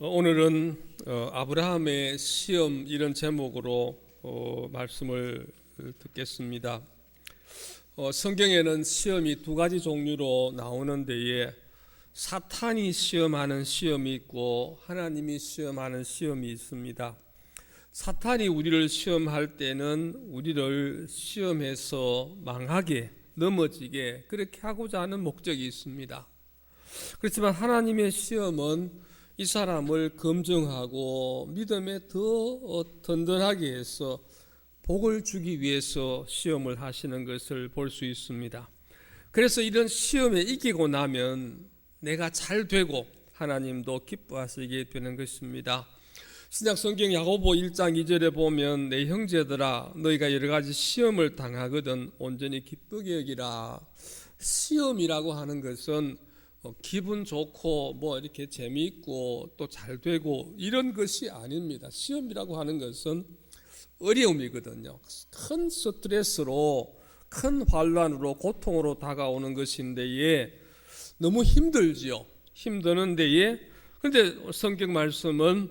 오늘은 아브라함의 시험 이런 제목으로 말씀을 듣겠습니다. 성경에는 시험이 두 가지 종류로 나오는 데에 사탄이 시험하는 시험이 있고 하나님이 시험하는 시험이 있습니다. 사탄이 우리를 시험할 때는 우리를 시험해서 망하게, 넘어지게 그렇게 하고자 하는 목적이 있습니다. 그렇지만 하나님의 시험은 이 사람을 검증하고 믿음에 더 든든하게 해서 복을 주기 위해서 시험을 하시는 것을 볼 수 있습니다. 그래서 이런 시험에 이기고 나면 내가 잘 되고 하나님도 기뻐하시게 되는 것입니다. 신약 성경 야고보 1장 2절에 보면 내 형제들아 너희가 여러 가지 시험을 당하거든 온전히 기쁘게 여기라. 시험이라고 하는 것은 기분 좋고 이렇게 재미있고 또 잘 되고 이런 것이 아닙니다. 시험이라고 하는 것은 어려움이거든요. 큰 스트레스로, 큰 환난으로, 고통으로 다가오는 것인데 너무 힘들지요. 힘드는 데에 그런데 성경 말씀은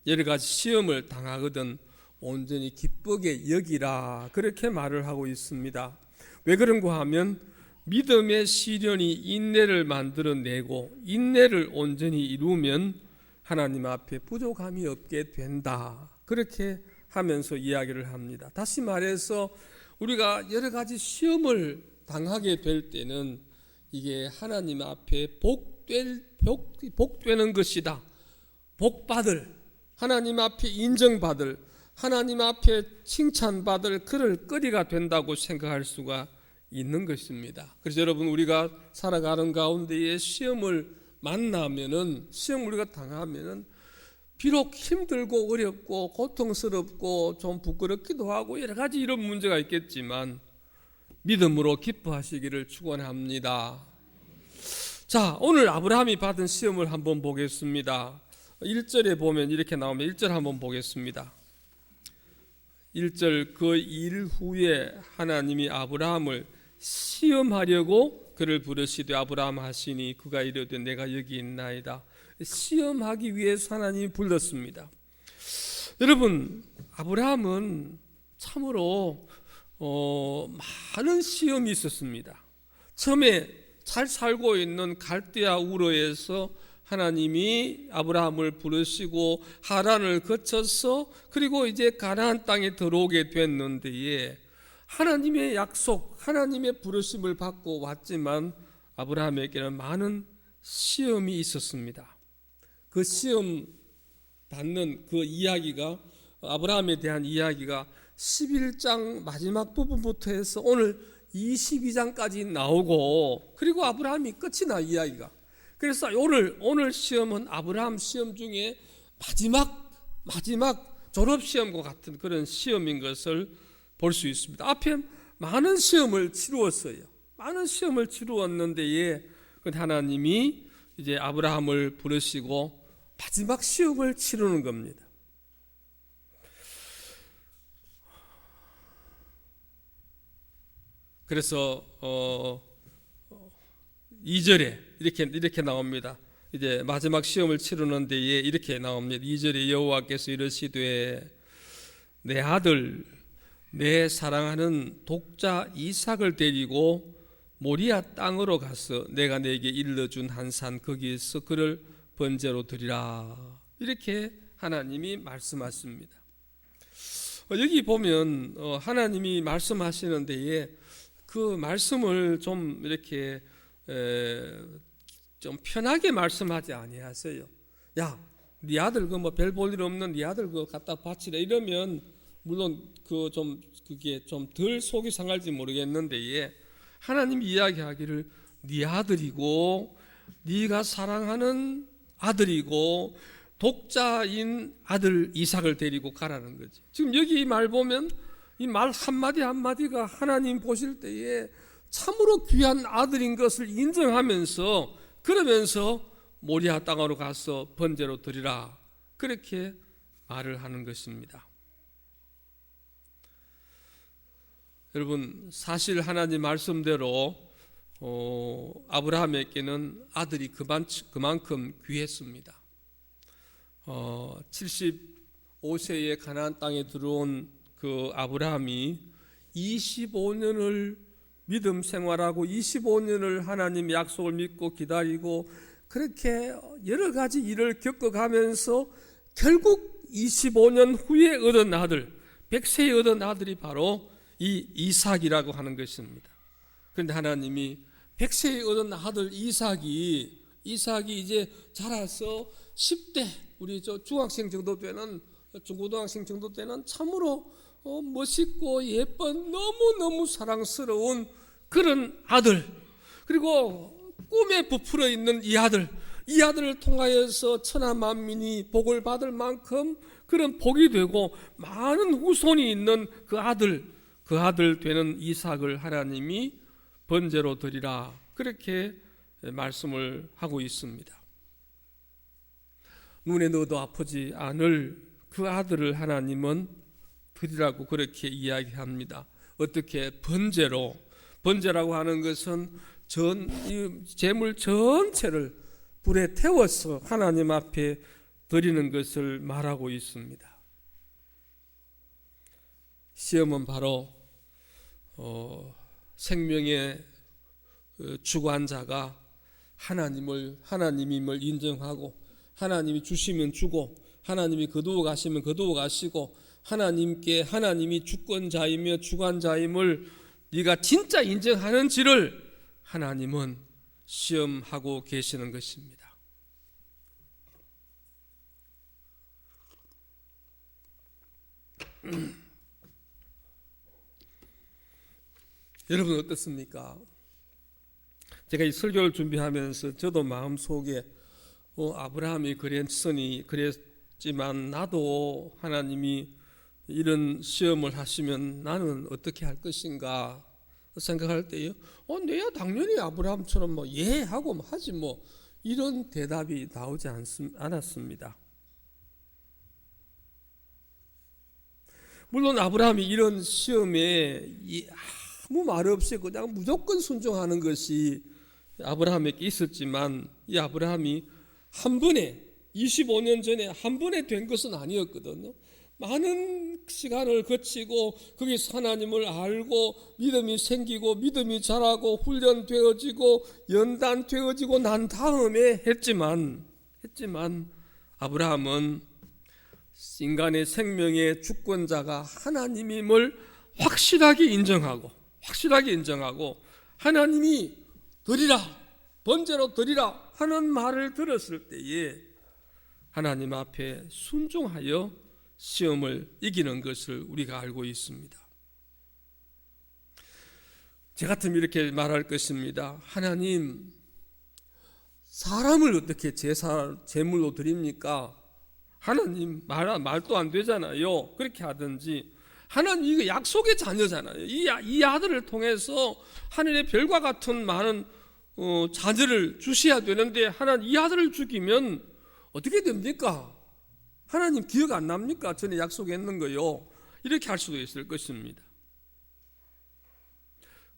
여러 가지 시험을 당하거든 온전히 기쁘게 여기라 그렇게 말을 하고 있습니다. 왜 그런가 하면 믿음의 시련이 인내를 만들어내고 인내를 온전히 이루면 하나님 앞에 부족함이 없게 된다. 그렇게 하면서 이야기를 합니다. 다시 말해서 우리가 여러 가지 시험을 당하게 될 때는 이게 하나님 앞에 복되는 것이다. 복받을, 하나님 앞에 인정받을, 하나님 앞에 칭찬받을 그럴 거리가 된다고 생각할 수가 있는 것입니다. 그래서 여러분 우리가 살아가는 가운데에 시험을 만나면은 시험 우리가 당하면은 비록 힘들고 어렵고 고통스럽고 좀 부끄럽기도 하고 여러 가지 이런 문제가 있겠지만 믿음으로 기뻐하시기를 축원합니다. 자, 오늘 아브라함이 받은 시험을 한번 보겠습니다. 1절에 보면 이렇게 나오면 1절 한번 보겠습니다. 1절 그 일 후에 하나님이 아브라함을 시험하려고 그를 부르시되 아브라함 하시니 그가 이르되 내가 여기 있나이다. 시험하기 위해서 하나님이 불렀습니다. 여러분 아브라함은 참으로 많은 시험이 있었습니다. 처음에 잘 살고 있는 갈대아 우르에서 하나님이 아브라함을 부르시고 하란을 거쳐서 그리고 이제 가나안 땅에 들어오게 됐는데 하나님의 약속, 하나님의 부르심을 받고 왔지만 아브라함에게는 많은 시험이 있었습니다. 그 시험 받는 그 이야기가 아브라함에 대한 이야기가 11장 마지막 부분부터 해서 오늘 22장까지 나오고 그리고 아브라함이 끝이 나 이야기가. 그래서 오늘 시험은 아브라함 시험 중에 마지막 졸업시험과 같은 그런 시험인 것을 볼 수 있습니다. 앞에 많은 시험을 치루었어요. 많은 시험을 치루었는데 하나님이 이제 아브라함을 부르시고 마지막 시험을 치르는 겁니다. 그래서 2절에 이렇게 나옵니다. 이제 마지막 시험을 치르는 데에 이렇게 나옵니다. 2절에 여호와께서 이르시되 내 아들 내 사랑하는 독자 이삭을 데리고 모리아 땅으로 가서 내가 내게 일러준 한 산 거기에서 그를 번제로 드리라. 이렇게 하나님이 말씀하십니다. 여기 보면 하나님이 말씀하시는 데에 그 말씀을 좀 이렇게 좀 편하게 말씀하지 아니하세요. 야, 네 아들 별 볼 일 없는 네 아들 갖다 바치라 이러면 물론 그게 좀 덜 속이 상할지 모르겠는데 하나님이 이야기하기를 네 아들이고 네가 사랑하는 아들이고 독자인 아들 이삭을 데리고 가라는 거지. 지금 여기 말 보면 이 말 한마디 한마디가 하나님 보실 때에 참으로 귀한 아들인 것을 인정하면서 그러면서 모리아 땅으로 가서 번제로 드리라 그렇게 말을 하는 것입니다. 여러분 사실 하나님 말씀대로 아브라함에게는 아들이 그만큼 귀했습니다. 75세에 가나안 땅에 들어온 그 아브라함이 25년을 믿음 생활하고 25년을 하나님 약속을 믿고 기다리고 그렇게 여러 가지 일을 겪어가면서 결국 25년 후에 얻은 아들, 100세에 얻은 아들이 바로 이 이삭이라고 하는 것입니다. 그런데 하나님이 100세에 얻은 아들 이삭이 이제 자라서 10대, 우리 중학생 정도 되는, 중고등학생 정도 되는 참으로 멋있고 예쁜 너무너무 사랑스러운 그런 아들, 그리고 꿈에 부풀어 있는 이 아들을 통하여서 천하 만민이 복을 받을 만큼 그런 복이 되고 많은 후손이 있는 그 아들 되는 이삭을 하나님이 번제로 드리라, 그렇게 말씀을 하고 있습니다. 눈에 넣어도 아프지 않을 그 아들을 하나님은 드리라고 그렇게 이야기합니다. 어떻게? 번제라고 하는 것은 이 제물 전체를 불에 태워서 하나님 앞에 드리는 것을 말하고 있습니다. 시험은 바로 생명의 주관자가 하나님임을 인정하고, 하나님이 주시면 주고, 하나님이 거두어 가시면 거두어 가시고, 하나님이 주권자이며 주관자임을 네가 진짜 인정하는지를 하나님은 시험하고 계시는 것입니다. 여러분 어떻습니까? 제가 이 설교를 준비하면서 저도 마음속에 아브라함이 그랬지만 나도 하나님이 이런 시험을 하시면 나는 어떻게 할 것인가 생각할 때요, 내야 당연히 아브라함처럼 예 하고 하지 이런 대답이 나오지 않았습니다. 물론 아브라함이 이런 시험에 아무 말 없이 그냥 무조건 순종하는 것이 아브라함에게 있었지만, 이 아브라함이 한 번에 25년 전에 한 번에 된 것은 아니었거든요. 많은 시간을 거치고 거기서 하나님을 알고 믿음이 생기고 믿음이 자라고 훈련되어지고 연단되어지고 난 다음에 했지만 아브라함은 인간의 생명의 주권자가 하나님임을 확실하게 인정하고 하나님이 드리라, 번제로 드리라 하는 말을 들었을 때에 하나님 앞에 순종하여 시험을 이기는 것을 우리가 알고 있습니다. 저 같으면 이렇게 말할 것입니다. 하나님, 사람을 어떻게 제물로 드립니까? 하나님 말도 안 되잖아요. 그렇게 하든지, 하나님 이거 약속의 자녀잖아요. 이 아들을 통해서 하늘의 별과 같은 많은 자녀를 주셔야 되는데 하나님 이 아들을 죽이면 어떻게 됩니까? 하나님 기억 안 납니까? 전에 약속했는 거요. 이렇게 할 수도 있을 것입니다.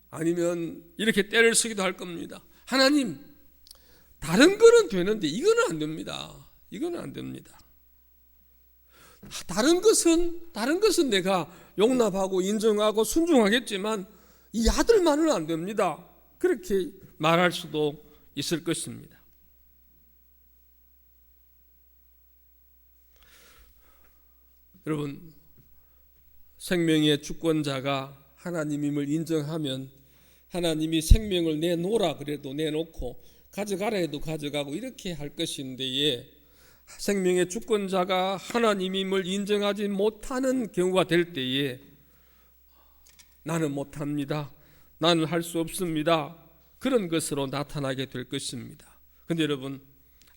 아니면 이렇게 때를 쓰기도 할 겁니다. 하나님, 다른 거는 되는데 이거는 안 됩니다. 이거는 안 됩니다. 다른 것은 내가 용납하고 인정하고 순종하겠지만 이 아들만은 안 됩니다. 그렇게 말할 수도 있을 것입니다. 여러분, 생명의 주권자가 하나님임을 인정하면 하나님이 생명을 내놓으라 그래도 내놓고 가져가라 해도 가져가고 이렇게 할 것인데, 생명의 주권자가 하나님임을 인정하지 못하는 경우가 될 때에 나는 못합니다, 나는 할 수 없습니다, 그런 것으로 나타나게 될 것입니다. 그런데 여러분,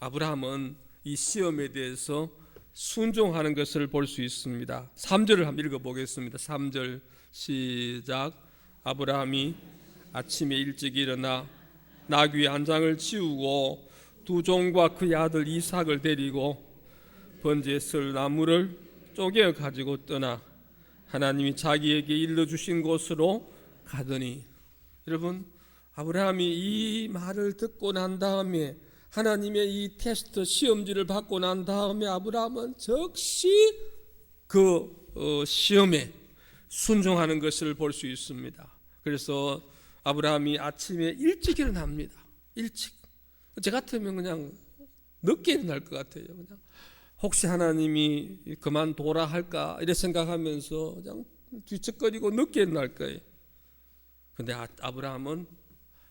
아브라함은 이 시험에 대해서 순종하는 것을 볼 수 있습니다. 3절을 한번 읽어보겠습니다. 3절 시작. 아브라함이 아침에 일찍 일어나 나귀 한 장을 치우고 두 종과 그의 아들 이삭을 데리고 번제에 쓸 나무를 쪼개 가지고 떠나 하나님이 자기에게 일러주신 곳으로 가더니, 여러분, 아브라함이 이 말을 듣고 난 다음에 하나님의 이 테스트 시험지를 받고 난 다음에 아브라함은 즉시 그 시험에 순종하는 것을 볼 수 있습니다. 그래서 아브라함이 아침에 일찍 일어납니다. 일찍. 저 같으면 그냥 늦게 일어날 것 같아요. 그냥 혹시 하나님이 그만둬라 할까 이래 생각하면서 그냥 뒤척거리고 늦게 일어날 거예요. 근데 아브라함은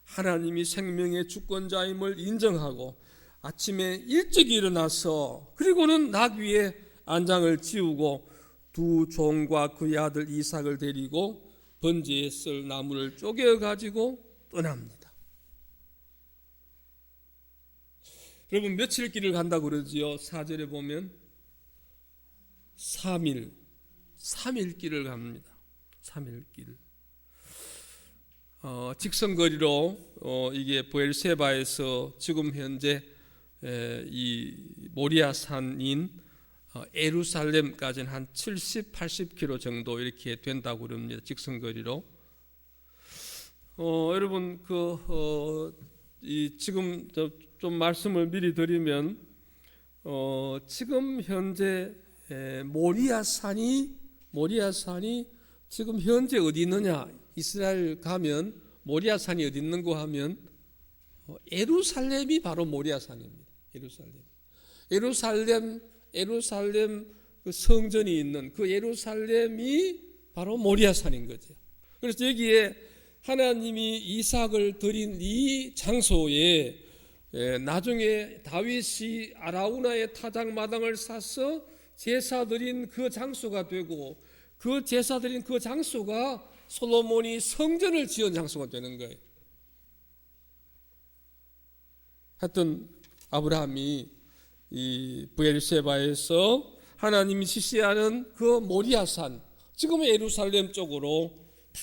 하나님이 생명의 주권자임을 인정하고 아침에 일찍 일어나서 그리고는 낙 위에 안장을 지우고 두 종과 그의 아들 이삭을 데리고 번제에 쓸 나무를 쪼개 가지고 떠납니다. 여러분 며칠 길을 간다고 그러지요? 4절에 보면 3일 길을 갑니다. 3일 길. 직선거리로 이게 브엘세바에서 지금 현재 이 모리아산인 예루살렘까지는 한 70, 80km 정도 이렇게 된다고 그럽니다. 직선거리로. 여러분 지금 좀 말씀을 미리 드리면 지금 현재 모리아산이 지금 현재 어디 있느냐? 이스라엘 가면 모리아산이 어디 있는고 하면 예루살렘이 바로 모리아산입니다. 예루살렘 그 성전이 있는 그 예루살렘이 바로 모리아산인 거죠. 그래서 여기에 하나님이 이삭을 드린 이 장소에 나중에 다윗이 아라우나의 타작마당을 사서 제사 드린 그 장소가 되고 그 제사 드린 그 장소가 솔로몬이 성전을 지은 장소가 되는 거예요. 하여튼 아브라함이 이 브엘세바에서 하나님이 지시하는 그 모리아산, 지금은 예루살렘 쪽으로 다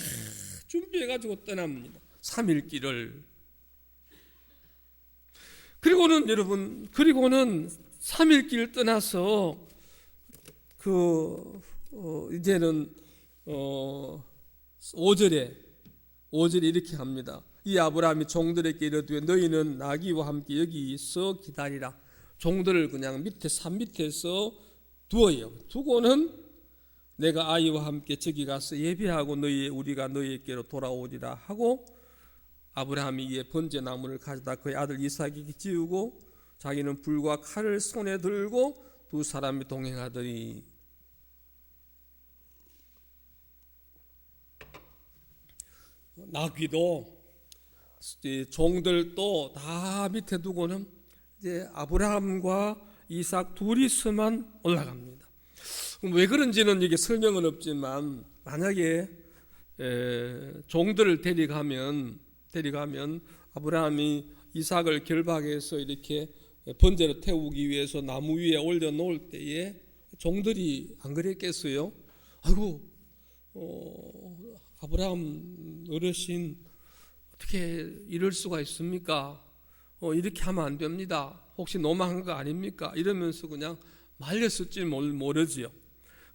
준비해가지고 떠납니다. 3일 길을. 그리고는 3일 길 떠나서 이제는 5절에 이렇게 합니다. 이 아브라함이 종들에게 이르되 너희는 나귀와 함께 여기서 기다리라. 종들을 그냥 산 밑에서 두어요. 두고는 내가 아이와 함께 저기 가서 예배하고 우리가 너희에게로 돌아오리라 하고 아브라함이 이에 번제 나무를 가져다 그의 아들 이삭에게 지우고 자기는 불과 칼을 손에 들고 두 사람이 동행하더니 나귀도 종들도 다 밑에 두고는 이제 아브라함과 이삭 둘이서만 올라갑니다. 왜 그런지는 이게 설명은 없지만 만약에 종들을 데려가면 아브라함이 이삭을 결박해서 이렇게 번제로 태우기 위해서 나무 위에 올려놓을 때에 종들이 안 그랬겠어요? 아이고 아브라함 어르신 어떻게 이럴 수가 있습니까? 이렇게 하면 안 됩니다. 혹시 노망한 거 아닙니까? 이러면서 그냥 말렸을지 모르지요.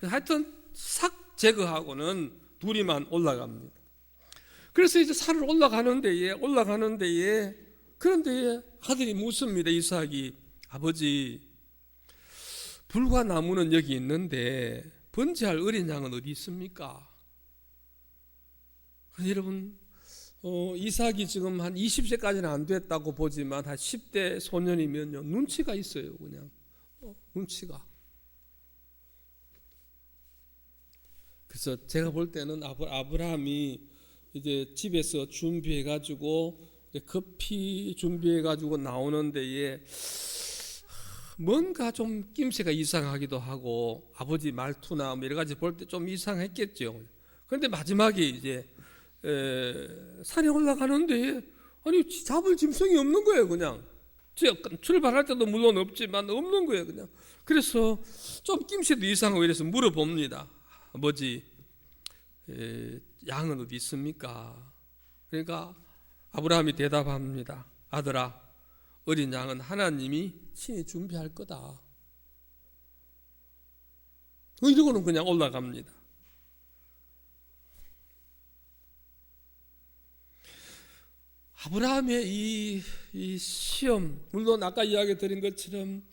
하여튼 싹 제거하고는 둘이만 올라갑니다. 그래서 이제 산을 올라가는 데에 그런데 아들이 묻습니다. 이삭이 아버지 불과 나무는 여기 있는데 번제할 어린 양은 어디 있습니까? 여러분 이삭이 지금 한 20세까지는 안 됐다고 보지만 한 10대 소년이면요 눈치가 있어요. 그냥 눈치가. 그래서 제가 볼 때는 아브라함이 이제 집에서 준비해가지고 급히 준비해가지고 나오는 데에 뭔가 좀 낌새가 이상하기도 하고 아버지 말투나 뭐 여러 가지 볼 때 좀 이상했겠죠. 그런데 마지막에 이제 산에 올라가는데 아니 잡을 짐승이 없는 거예요. 그냥 출발할 때도 물론 없지만 없는 거예요. 그냥 그래서 좀 낌새도 이상하고 이래서 물어봅니다. 아버지 양은 어디 있습니까? 그러니까 아브라함이 대답합니다. 아들아 어린 양은 하나님이 친히 준비할 거다. 이러고는 그냥 올라갑니다. 아브라함의 이 시험, 물론 아까 이야기 드린 것처럼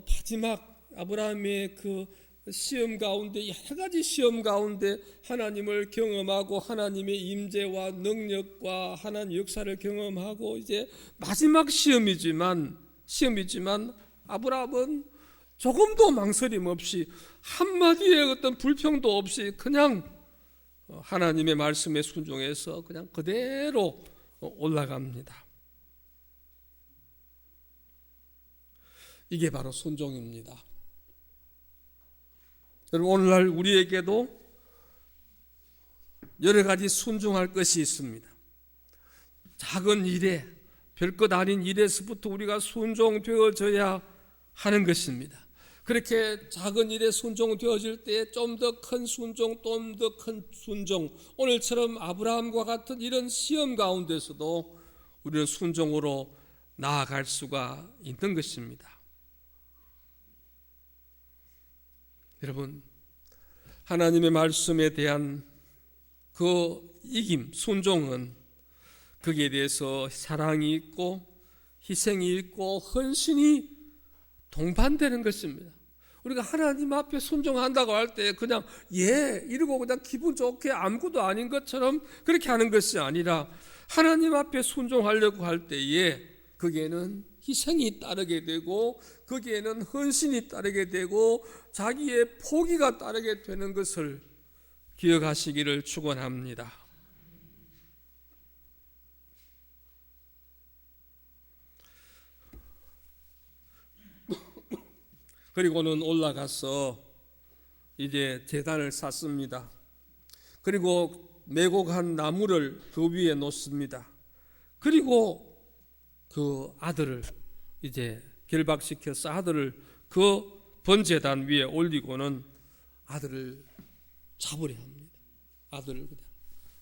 마지막 아브라함의 그 시험 가운데, 여러 가지 시험 가운데 하나님을 경험하고 하나님의 임재와 능력과 하나님 역사를 경험하고 이제 마지막 시험이지만 아브라함은 조금도 망설임 없이 한마디의 어떤 불평도 없이 그냥 하나님의 말씀에 순종해서 그냥 그대로 올라갑니다. 이게 바로 순종입니다. 여러분, 오늘날 우리에게도 여러 가지 순종할 것이 있습니다. 작은 일에, 별것 아닌 일에서부터 우리가 순종되어져야 하는 것입니다. 그렇게 작은 일에 순종되어질 때 좀 더 큰 순종, 좀 더 큰 순종, 오늘처럼 아브라함과 같은 이런 시험 가운데서도 우리는 순종으로 나아갈 수가 있는 것입니다. 여러분, 하나님의 말씀에 대한 그 이김, 순종은 거기에 대해서 사랑이 있고 희생이 있고 헌신이 동반되는 것입니다. 우리가 하나님 앞에 순종한다고 할 때 그냥 이러고 그냥 기분 좋게 아무것도 아닌 것처럼 그렇게 하는 것이 아니라 하나님 앞에 순종하려고 할 때에 거기에는 희생이 따르게 되고 거기에는 헌신이 따르게 되고 자기의 포기가 따르게 되는 것을 기억하시기를 축원합니다. 그리고는 올라가서 이제 제단을 쌓습니다. 그리고 매곡한 나무를 그 위에 놓습니다. 그리고 그 아들을 이제 결박시켜서 아들을 그 번제단 위에 올리고는 아들을 잡으려 합니다. 아들을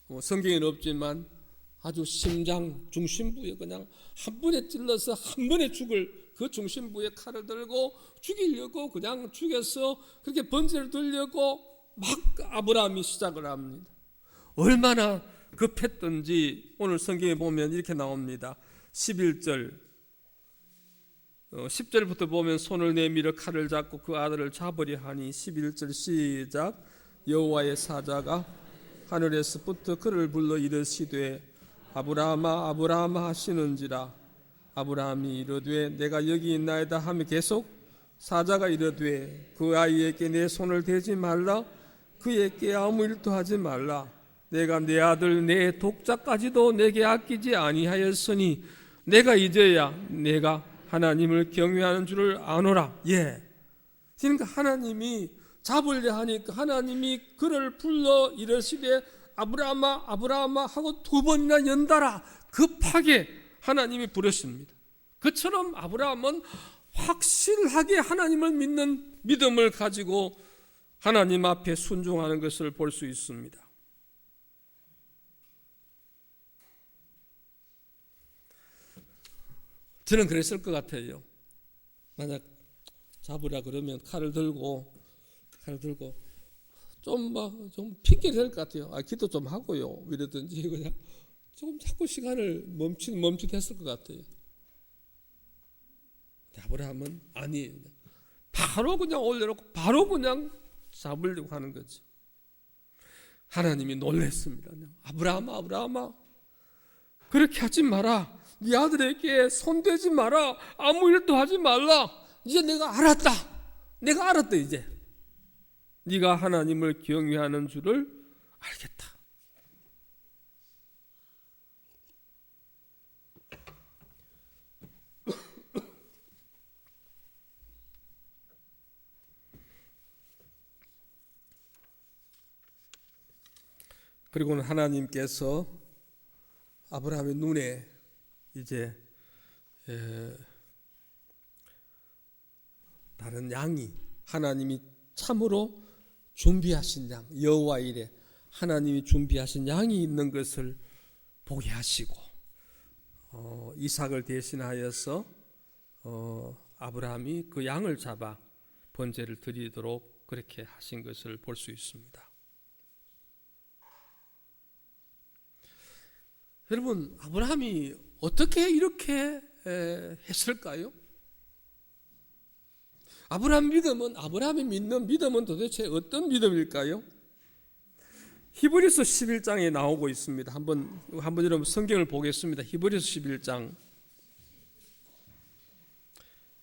그냥 성경에는 없지만 아주 심장 중심부에 그냥 한 번에 찔러서 한 번에 죽을 그 중심부에 칼을 들고 죽이려고 그냥 죽여서 그렇게 번제를 드리려고 막 아브라함이 시작을 합니다. 얼마나 급했던지 오늘 성경에 보면 이렇게 나옵니다. 11절 10절부터 보면 손을 내밀어 칼을 잡고 그 아들을 잡으려 하니 11절 시작. 여호와의 사자가 하늘에서부터 그를 불러 이르시되 아브라함아 아브라함아 하시는지라. 아브라함이 이르되 내가 여기 있나이다 하며 계속 사자가 이르되 그 아이에게 내 손을 대지 말라. 그에게 아무 일도 하지 말라. 내가 내 아들 내 독자까지도 내게 아끼지 아니하였으니 내가 이제야 내가 하나님을 경외하는 줄을 아노라. 그러니까 하나님이 잡으려 하니까 하나님이 그를 불러 이르시되 아브라함아 아브라함아 하고 두 번이나 연달아 급하게 하나님이 부르십니다. 그처럼 아브라함은 확실하게 하나님을 믿는 믿음을 가지고 하나님 앞에 순종하는 것을 볼 수 있습니다. 저는 그랬을 것 같아요. 만약 잡으라 그러면 칼을 들고 좀 핑계 댈 것 같아요. 기도 좀 하고요. 이러든지 그냥 조금 자꾸 시간을 멈칫했을 것 같아요. 아브라함은 아니, 바로 그냥 올려놓고 바로 그냥 잡으려고 하는 거죠. 하나님이 놀랐습니다. 아브라함아 아브라함아 그렇게 하지 마라. 네 아들에게 손대지 마라. 아무 일도 하지 말라. 이제 내가 알았다 이제. 네가 하나님을 경외하는 줄을 알겠다. 그리고는 하나님께서 아브라함의 눈에 이제 다른 양이 하나님이 참으로 준비하신 양, 여호와 이레 하나님이 준비하신 양이 있는 것을 보게 하시고 이삭을 대신하여서 아브라함이 그 양을 잡아 번제를 드리도록 그렇게 하신 것을 볼 수 있습니다. 여러분, 아브라함이 어떻게 이렇게 했을까요? 아브라함이 믿는 믿음은 도대체 어떤 믿음일까요? 히브리서 11장에 나오고 있습니다. 한번 여러분 성경을 보겠습니다. 히브리서 11장.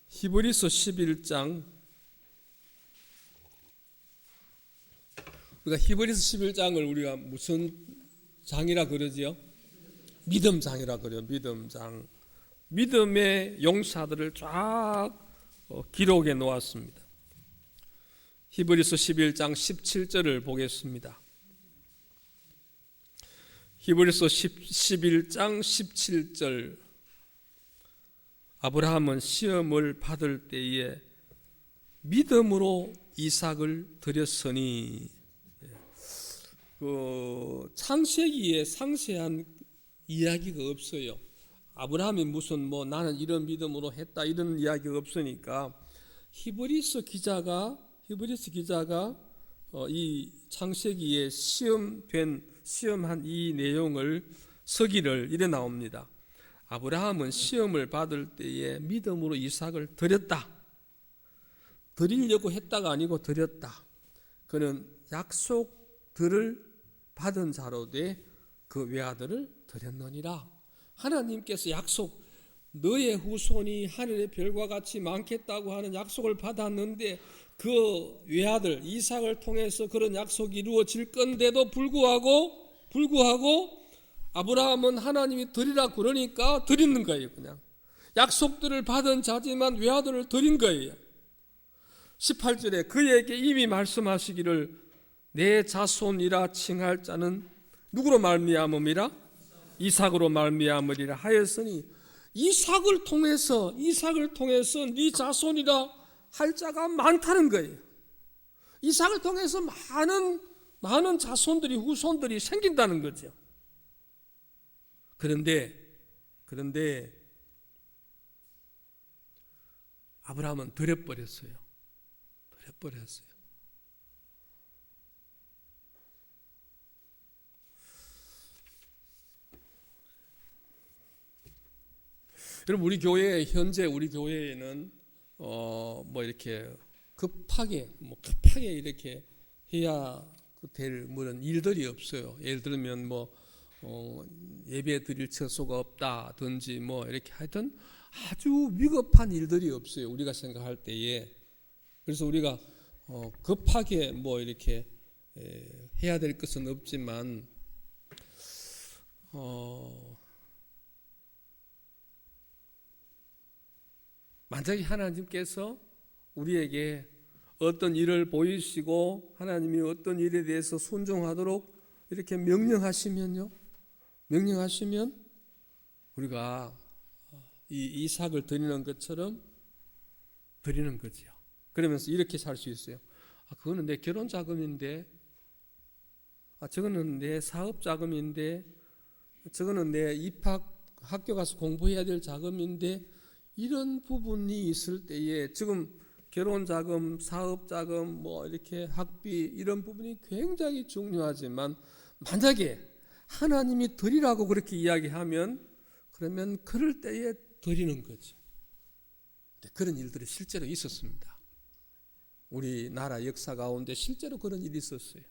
히브리서 11장. 우리가 히브리서 11장을 우리가 무슨 장이라 그러지요? 믿음장이라 그래요. 믿음장. 믿음의 용사들을 쫙 기록해 놓았습니다. 히브리서 11장 17절을 보겠습니다. 히브리서 11장 17절. 아브라함은 시험을 받을 때에 믿음으로 이삭을 드렸으니, 창세기에 상세한 이야기가 없어요. 아브라함이 무슨 나는 이런 믿음으로 했다 이런 이야기가 없으니까 히브리서 기자가 이 창세기에 시험한 이 내용을 서기를 이래 나옵니다. 아브라함은 시험을 받을 때에 믿음으로 이삭을 드렸다. 드리려고 했다가 아니고 드렸다. 그는 약속들을 받은 자로 돼 그 외아들을 드렸느니라. 하나님께서 약속, 너의 후손이 하늘의 별과 같이 많겠다고 하는 약속을 받았는데 그 외아들 이삭을 통해서 그런 약속이 이루어질 건데도 불구하고 아브라함은 하나님이 드리라 그러니까 드리는 거예요. 그냥 약속들을 받은 자지만 외아들을 드린 거예요. 18절에 그에게 이미 말씀하시기를 내 자손이라 칭할 자는 누구로 말미암음이라? 이삭으로 말미암으리라 하였으니 이삭을 통해서 네 자손이라 할 자가 많다는 거예요. 이삭을 통해서 많은 자손들이 후손들이 생긴다는 거죠. 그런데 아브라함은 드려버렸어요. 여러분, 우리 교회에는 이렇게 급하게 이렇게 해야 될 그런 일들이 없어요. 예를 들면 예배 드릴 처소가 없다든지 이렇게 하여튼 아주 위급한 일들이 없어요. 우리가 생각할 때에. 그래서 우리가 급하게 이렇게 해야 될 것은 없지만 만약에 하나님께서 우리에게 어떤 일을 보이시고 하나님이 어떤 일에 대해서 순종하도록 이렇게 명령하시면 우리가 이 이삭을 드리는 것처럼 드리는 거죠. 그러면서 이렇게 살 수 있어요. 그거는 내 결혼 자금인데, 저거는 내 사업 자금인데, 저거는 내 입학 학교 가서 공부해야 될 자금인데, 이런 부분이 있을 때에 지금 결혼 자금, 사업 자금, 이렇게 학비 이런 부분이 굉장히 중요하지만 만약에 하나님이 드리라고 그렇게 이야기하면 그러면 그럴 때에 드리는 거죠. 그런 일들이 실제로 있었습니다. 우리나라 역사 가운데 실제로 그런 일이 있었어요.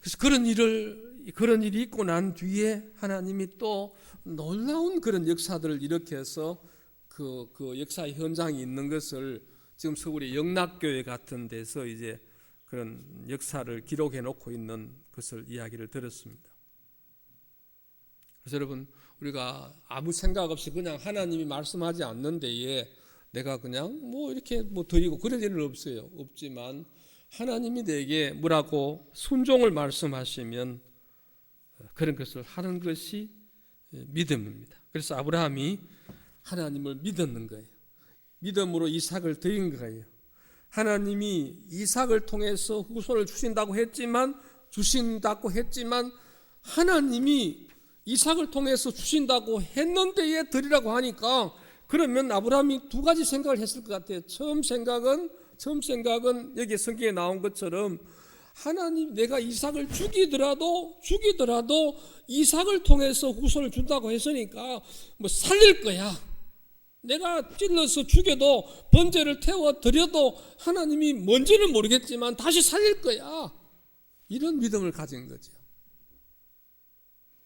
그래서 그런 일이 있고 난 뒤에 하나님이 또 놀라운 그런 역사들을 일으켜서 그 역사의 현장이 있는 것을 지금 서울의 영락교회 같은 데서 이제 그런 역사를 기록해 놓고 있는 것을 이야기를 들었습니다. 그래서 여러분, 우리가 아무 생각 없이 그냥 하나님이 말씀하지 않는 데에 내가 그냥 이렇게 드리고 그럴 일은 없지만 하나님이 내게 뭐라고 순종을 말씀하시면 그런 것을 하는 것이 믿음입니다. 그래서 아브라함이 하나님을 믿었는 거예요. 믿음으로 이삭을 드린 거예요. 하나님이 이삭을 통해서 후손을 주신다고 했지만 하나님이 이삭을 통해서 주신다고 했는데에 드리라고 하니까 그러면 아브라함이 두 가지 생각을 했을 것 같아요. 처음 생각은 여기 성경에 나온 것처럼 하나님 내가 이삭을 죽이더라도 이삭을 통해서 후손을 준다고 했으니까 뭐 살릴 거야. 내가 찔러서 죽여도 번제를 태워 드려도 하나님이 뭔지는 모르겠지만 다시 살릴 거야. 이런 믿음을 가진 거죠.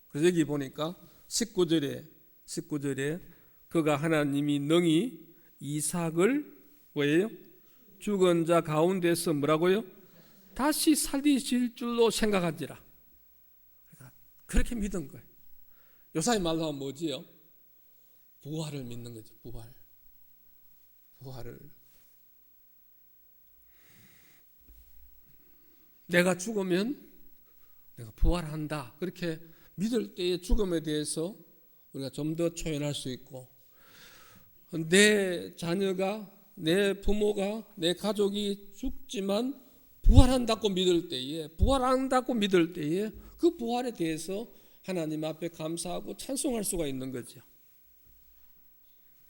그래서 여기 보니까 19절에 그가 하나님이 능히 이삭을 뭐예요? 죽은 자 가운데서 뭐라고요? 다시 살리실 줄로 생각한지라. 그러니까 그렇게 믿은 거예요. 요사이 말로 하면 뭐지요? 부활을 믿는 거지. 부활을. 내가 죽으면 내가 부활한다. 그렇게 믿을 때의 죽음에 대해서 우리가 좀 더 초연할 수 있고, 내 자녀가, 내 부모가, 내 가족이 죽지만 부활한다고 믿을 때에 그 부활에 대해서 하나님 앞에 감사하고 찬송할 수가 있는 거죠.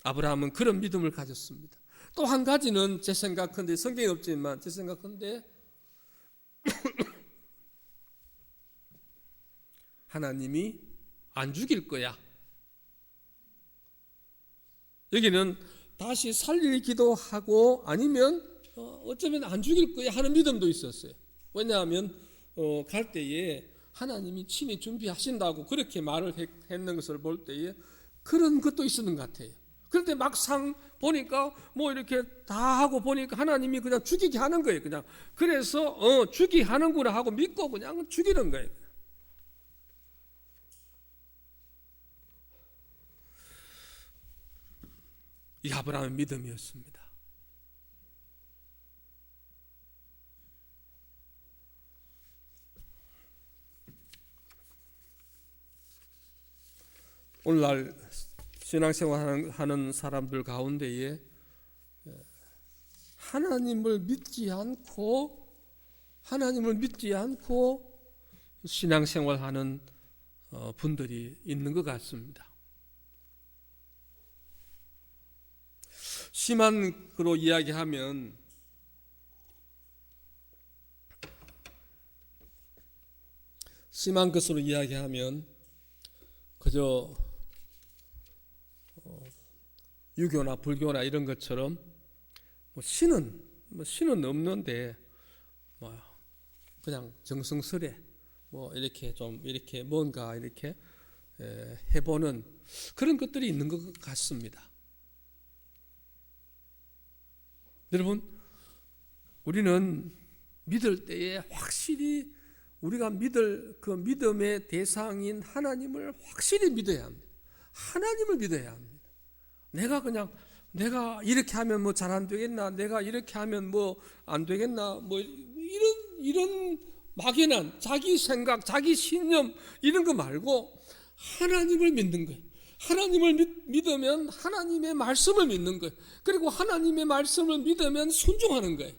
아브라함은 그런 믿음을 가졌습니다. 또 한 가지는 제 생각인데, 성경에 없지만 제 생각인데, 하나님이 안 죽일 거야. 여기는 다시 살릴 기도하고 아니면 어쩌면 안 죽일 거야 하는 믿음도 있었어요. 왜냐하면 갈 때에 하나님이 친히 준비하신다고 그렇게 말을 했는 것을 볼 때에 그런 것도 있었는 것 같아요. 그런데 막상 보니까 뭐 이렇게 다 하고 보니까 하나님이 그냥 죽이게 하는 거예요. 그냥 그래서 죽이게 하는구나 하고 믿고 그냥 죽이는 거예요. 이 아브라함의 믿음이었습니다. 오늘날 신앙생활 하는 사람들 가운데에 하나님을 믿지 않고 신앙생활 하는 분들이 있는 것 같습니다. 심한 그로 이야기하면 심한 것으로 이야기하면 그저 유교나 불교나 이런 것처럼 신은 없는데 그냥 정성스레 이렇게 좀 이렇게 뭔가 이렇게 해보는 그런 것들이 있는 것 같습니다. 여러분, 우리는 믿을 때에 확실히 우리가 믿을 그 믿음의 대상인 하나님을 확실히 믿어야 합니다. 하나님을 믿어야 합니다. 내가 이렇게 하면 뭐 잘 안 되겠나? 내가 이렇게 하면 뭐 안 되겠나? 뭐 이런 막연한 자기 생각, 자기 신념 이런 거 말고 하나님을 믿는 거예요. 하나님을 믿으면 하나님의 말씀을 믿는 거예요. 그리고 하나님의 말씀을 믿으면 순종하는 거예요.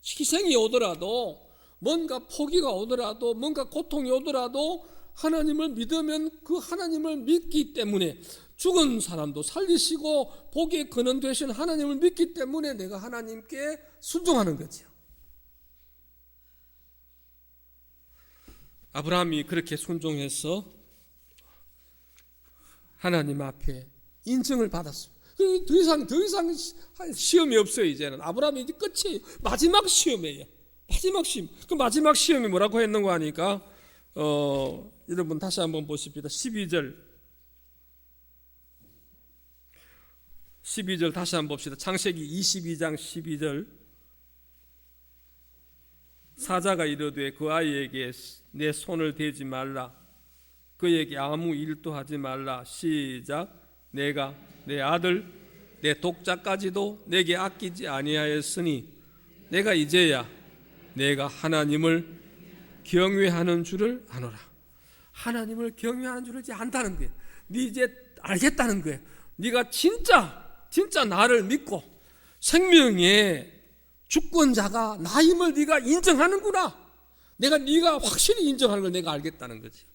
희생이 오더라도 뭔가 포기가 오더라도 뭔가 고통이 오더라도 하나님을 믿으면 그 하나님을 믿기 때문에 죽은 사람도 살리시고 복의 근원 되신 하나님을 믿기 때문에 내가 하나님께 순종하는 거죠. 아브라함이 그렇게 순종해서 하나님 앞에 인정을 받았어요. 더 이상 시험이 없어요. 이제는 아브라함이 이제 끝이 마지막 시험이에요. 마지막 시험. 그 마지막 시험이 뭐라고 했는가 하니까 여러분 다시 한번 보십시다. 12절 다시 한번 봅시다. 창세기 22장 12절. 사자가 이르되 그 아이에게 내 손을 대지 말라. 그에게 아무 일도 하지 말라. 시작. 내가 내 아들 내 독자까지도 내게 아끼지 아니하였으니 내가 이제야 내가 하나님을 경외하는 줄을 아노라. 하나님을 경외하는 줄을 이제 안다는 거예요. 네 이제 알겠다는 거예요. 네가 진짜 나를 믿고 생명의 주권자가 나임을 네가 인정하는구나. 네가 확실히 인정하는 걸 내가 알겠다는 거지.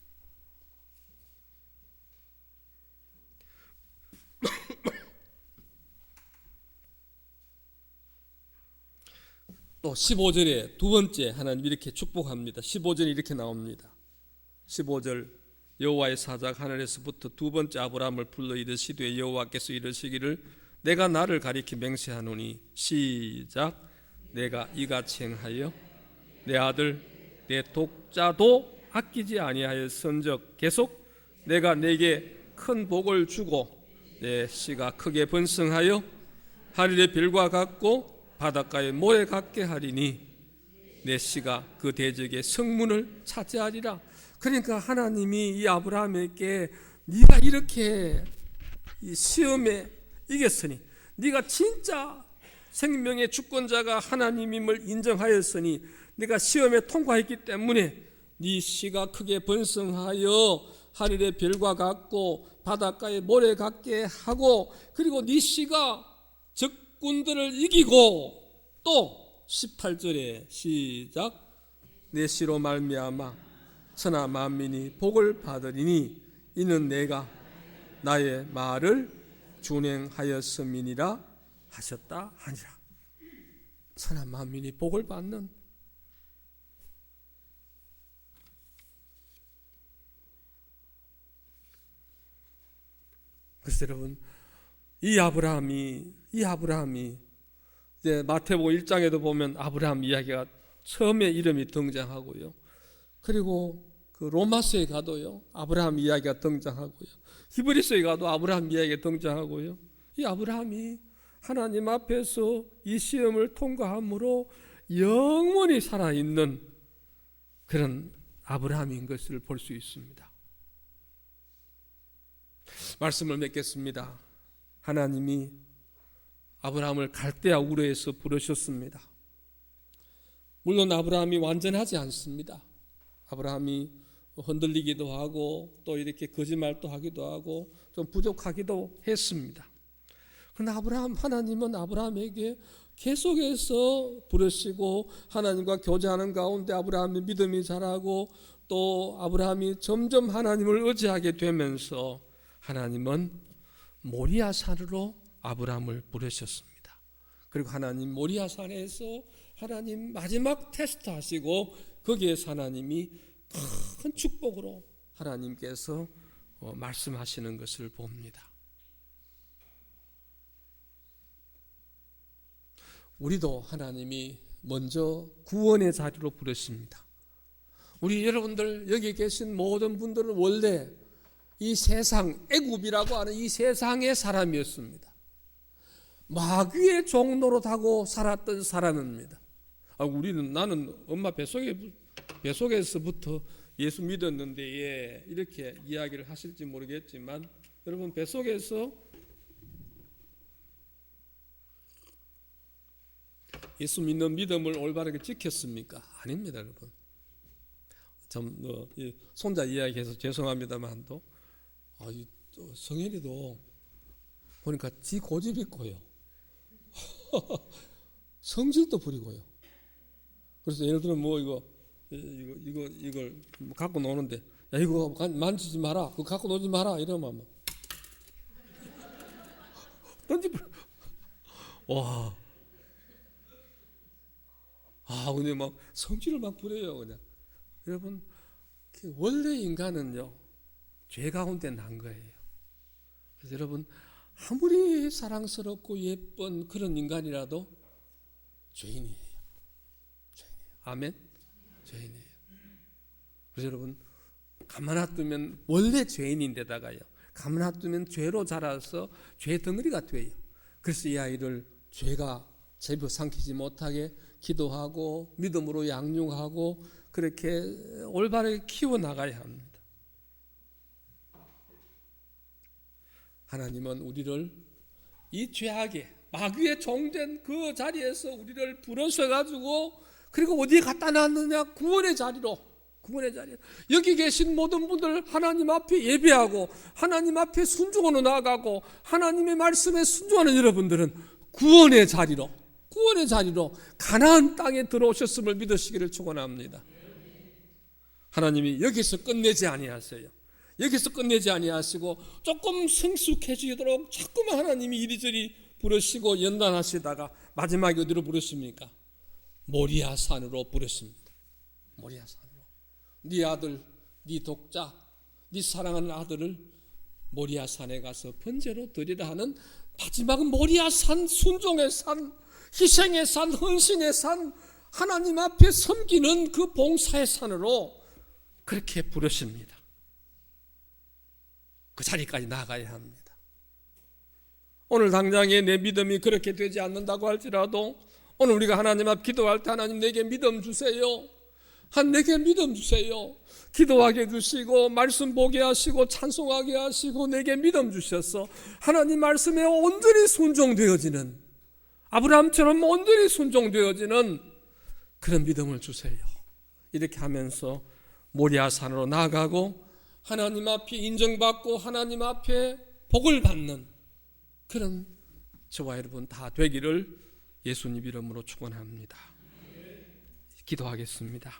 또 15절에 두 번째 하나님 이렇게 축복합니다. 15절에 이렇게 나옵니다. 15절 여호와의 사자가 하늘에서부터 두 번째 아브라함을 불러 이르시되 여호와께서 이르시기를 내가 나를 가리켜 맹세하노니 시작. 내가 이같이 행하여 내 아들 내 독자도 아끼지 아니하였은즉 계속 내가 내게 큰 복을 주고 내 씨가 크게 번성하여 하늘의 별과 같고 바닷가의 모래 같게 하리니 내 씨가 그 대적의 성문을 차지하리라. 그러니까 하나님이 이 아브라함에게 네가 이렇게 이 시험에 이겼으니, 네가 진짜 생명의 주권자가 하나님임을 인정하였으니, 네가 시험에 통과했기 때문에 네 씨가 크게 번성하여 하늘의 별과 같고 바닷가의 모래 같게 하고, 그리고 네 씨가 적군들을 이기고, 또 18절에 시작. 내 씨로 말미암아 천하 만민이 복을 받으리니 이는 내가 나의 말을 준행하였음이니라 하셨다 하니라. 천하 만민이 복을 받는, 그래서 여러분 이 아브라함이 이제 마태복음 1장에도 보면 아브라함 이야기가 처음에 이름이 등장하고요. 그리고 그 로마서에 가도요 아브라함 이야기가 등장하고요. 히브리서에 가도 아브라함 이야기가 등장하고요. 이 아브라함이 하나님 앞에서 이 시험을 통과함으로 영원히 살아있는 그런 아브라함인 것을 볼 수 있습니다. 말씀을 맺겠습니다. 하나님이 아브라함을 갈대아 우르에서 부르셨습니다. 물론 아브라함이 완전하지 않습니다. 아브라함이 흔들리기도 하고 또 이렇게 거짓말도 하기도 하고 좀 부족하기도 했습니다. 그러나 하나님은 아브라함에게 계속해서 부르시고 하나님과 교제하는 가운데 아브라함의 믿음이 자라고 또 아브라함이 점점 하나님을 의지하게 되면서 하나님은 모리아산으로 아브라함을 부르셨습니다. 그리고 하나님 모리아산에서 하나님 마지막 테스트 하시고 거기에서 하나님이 큰 축복으로 하나님께서 말씀하시는 것을 봅니다. 우리도 하나님이 먼저 구원의 자리로 부르십니다. 우리 여러분들 여기 계신 모든 분들은 원래 이 세상, 애굽이라고 하는 이 세상의 사람이었습니다. 마귀의 종로로 타고 살았던 사람입니다. 나는 엄마 뱃속에서부터 예수 믿었는데 이렇게 이야기를 하실지 모르겠지만 여러분 뱃속에서 예수 믿는 믿음을 올바르게 지켰습니까? 아닙니다, 여러분. 손자 이야기해서 죄송합니다만도 성현이도 보니까 지 고집 있고요. 성질도 부리고요. 그래서 예를 들면 이걸 갖고 노는데 야 이거 만지지 마라, 그거 갖고 놀지 마라 이러면 던지버려. 와, 근데 막 성질을 막 부려요 그냥. 여러분 원래 인간은요 죄 가운데 난 거예요. 그래서 여러분 아무리 사랑스럽고 예쁜 그런 인간이라도 죄인이에요. 아멘? 죄인이에요. 그래서 여러분 가만 놔두면 원래 죄인인데다가요 가만 놔두면 죄로 자라서 죄 덩어리가 돼요. 그래서 이 아이를 죄가 제법 삼키지 못하게 기도하고 믿음으로 양육하고 그렇게 올바르게 키워나가야 합니다. 하나님은 우리를 이 죄악에 마귀의 종된 그 자리에서 우리를 불러서가지고 그리고 어디에 갖다 놨느냐? 구원의 자리로. 여기 계신 모든 분들 하나님 앞에 예배하고 하나님 앞에 순종으로 나아가고 하나님의 말씀에 순종하는 여러분들은 구원의 자리로 가나안 땅에 들어오셨음을 믿으시기를 축원합니다. 하나님이 여기서 끝내지 아니하세요. 여기서 끝내지 아니하시고 조금 성숙해지도록 자꾸만 하나님이 이리저리 부르시고 연단하시다가 마지막에 어디로 부르십니까? 모리아 산으로 부르십니다. 모리아 산으로. 네 아들, 네 독자, 네 사랑하는 아들을 모리아 산에 가서 번제로 드리라 하는 마지막 모리아 산, 순종의 산, 희생의 산, 헌신의 산, 하나님 앞에 섬기는 그 봉사의 산으로 그렇게 부르십니다. 그 자리까지 나가야 합니다. 오늘 당장에 내 믿음이 그렇게 되지 않는다고 할지라도 오늘 우리가 하나님 앞 기도할 때 하나님 내게 믿음 주세요. 내게 믿음 주세요. 기도하게 해주시고 말씀 보게 하시고 찬송하게 하시고 내게 믿음 주셔서 하나님 말씀에 온전히 순종되어지는, 아브라함처럼 온전히 순종되어지는 그런 믿음을 주세요. 이렇게 하면서 모리아 산으로 나아가고 하나님 앞에 인정받고 하나님 앞에 복을 받는 그런 저와 여러분 다 되기를 예수님 이름으로 축원합니다. 기도하겠습니다.